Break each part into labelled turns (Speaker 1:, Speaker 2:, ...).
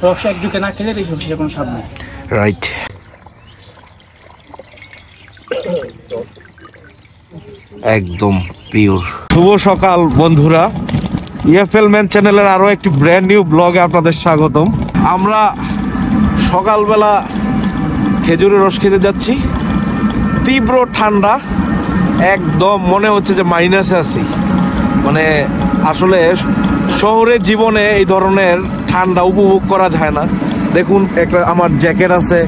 Speaker 1: রস এক ঢুকে না খেলে এই সবজির কোনো স্বাদ নেই।
Speaker 2: রাইট। একদম পিওর। শুভ সকাল বন্ধুরা, ইএফএল ম্যান চ্যানেলের আরো একটি ব্র্যান্ড নিউ ব্লগে আপনাদের স্বাগতম। আমরা সকালবেলা খেজুরের রস খেতে যাচ্ছি। তীব্র ঠান্ডা, একদম মনে হচ্ছে যে মাইনাসে আছি। মানে আসলে শহরের জীবনে এই ধরনের ঠান্ডা উপভোগ করা যায় না। দেখুন, একটা আমার জ্যাকেট আছে,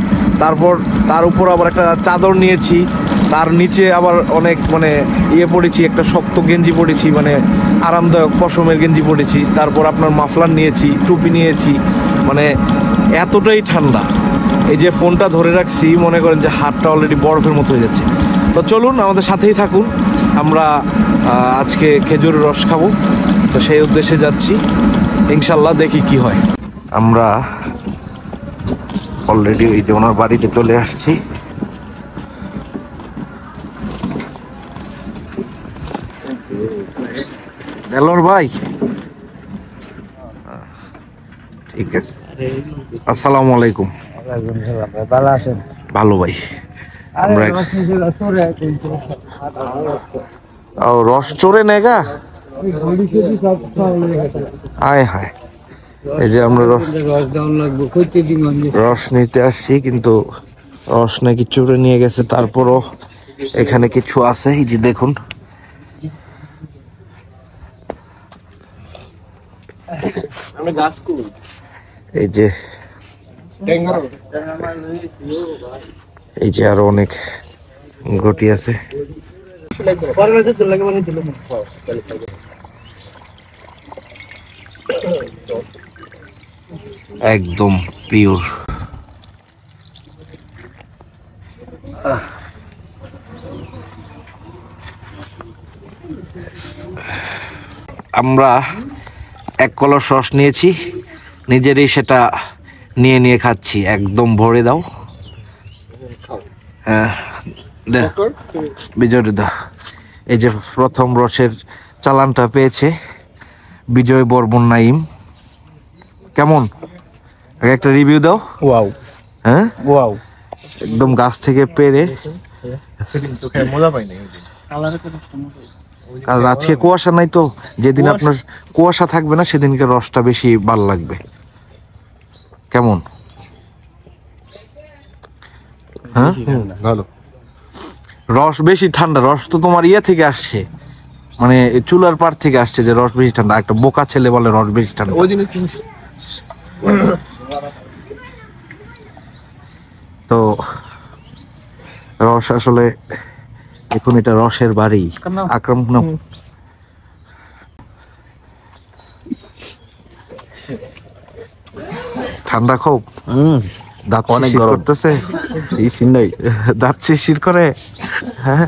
Speaker 2: তারপর তার উপর আবার একটা চাদর নিয়েছি, তার নিচে আবার অনেক মানে পরেছি, একটা শক্ত গেঞ্জি পরেছি, মানে আরামদায়ক পশমের গেঞ্জি পরেছি, তারপর আপনার মাফলার নিয়েছি, টুপি নিয়েছি, মানে এতটাই ঠান্ডা। এই যে ফোনটা ধরে রাখছি, মনে করেন যে হাতটা অলরেডি বরফের মতো হয়ে যাচ্ছে। তো চলুন আমাদের সাথেই থাকুন, আমরা আজকে খেজুরের রস খাবো, তো সেই উদ্দেশ্যে যাচ্ছি। ইনশাল্লাহ দেখি কি হয়। আমরা অলরেডি ওই যে ওনার বাড়িতে চলে আসছি। দেলোয়ার ভাই, ঠিক আছে, আসসালামু আলাইকুম।
Speaker 1: ভালো আছেন?
Speaker 2: ভালো ভাই। আমরা রস চোরে নেগা, হায় হায়। এই যে আমরা রস নিতে আসছি, কিন্তু রস নাকি চোরে নিয়ে গেছে। তারপরও এখানে কিছু আছে, এই যে দেখুন। এই যে আরো অনেক গটি আছে। একদম পিওর। আমরা এক কলস রস নিয়েছি, নিজেরই সেটা নিয়ে নিয়ে খাচ্ছি। একদম ভরে দাও। হ্যাঁ, বিজয় দা, এই যে প্রথম রসের চালানটা পেয়েছে বিজয় বর্মন নাইম। কেমন, একটা রিভিউ দাও।
Speaker 1: ওয়াও।
Speaker 2: হ্যাঁ
Speaker 1: ওয়াও,
Speaker 2: একদম গাছ থেকে পেরে। কারণ আজকে কুয়াশা নাই, তো যেদিন আপনার কুয়াশা থাকবে না সেদিনকে রসটা বেশি ভালো লাগবে। কেমন? হ্যাঁ ভালো। রস বেশি ঠান্ডা। রস তো তোমার ইয়ে থেকে আসছে, মানে চুলার পার থেকে আসছে, যে রস বেশি ঠান্ডা। একটা বোকা ছেলে বলে রস বেশি ঠান্ডা। তো রস আসলে এখন এটা রসের বাড়ি। আকরাম নাম ঠান্ডা খুব। দাঁত অনেক গরম করতেছে, দাঁত শিরশির করে। হ্যাঁ,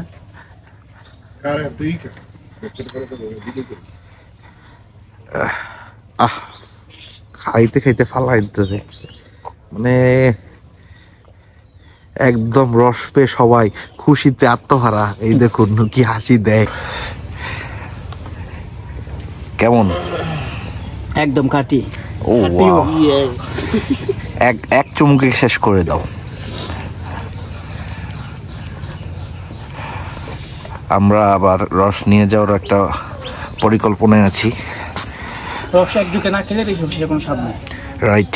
Speaker 2: খাইতে খাইতে ফালাই দিতেছে। মানে একদম রস পেয়ে সবাই খুশিতে আত্মহারা। এই দেখুন কি হাসি দেয়। কেমন?
Speaker 1: একদম খাঁটি।
Speaker 2: ও ওয়াও, এক চুমুকে শেষ করে দাও। আমরা আবার রস নিয়ে যাওয়ার একটা পরিকল্পনায় আছি।
Speaker 1: রস এক ঢুকে না খেলে এই সবজির কোনো স্বাদ নেই।
Speaker 2: রাইট।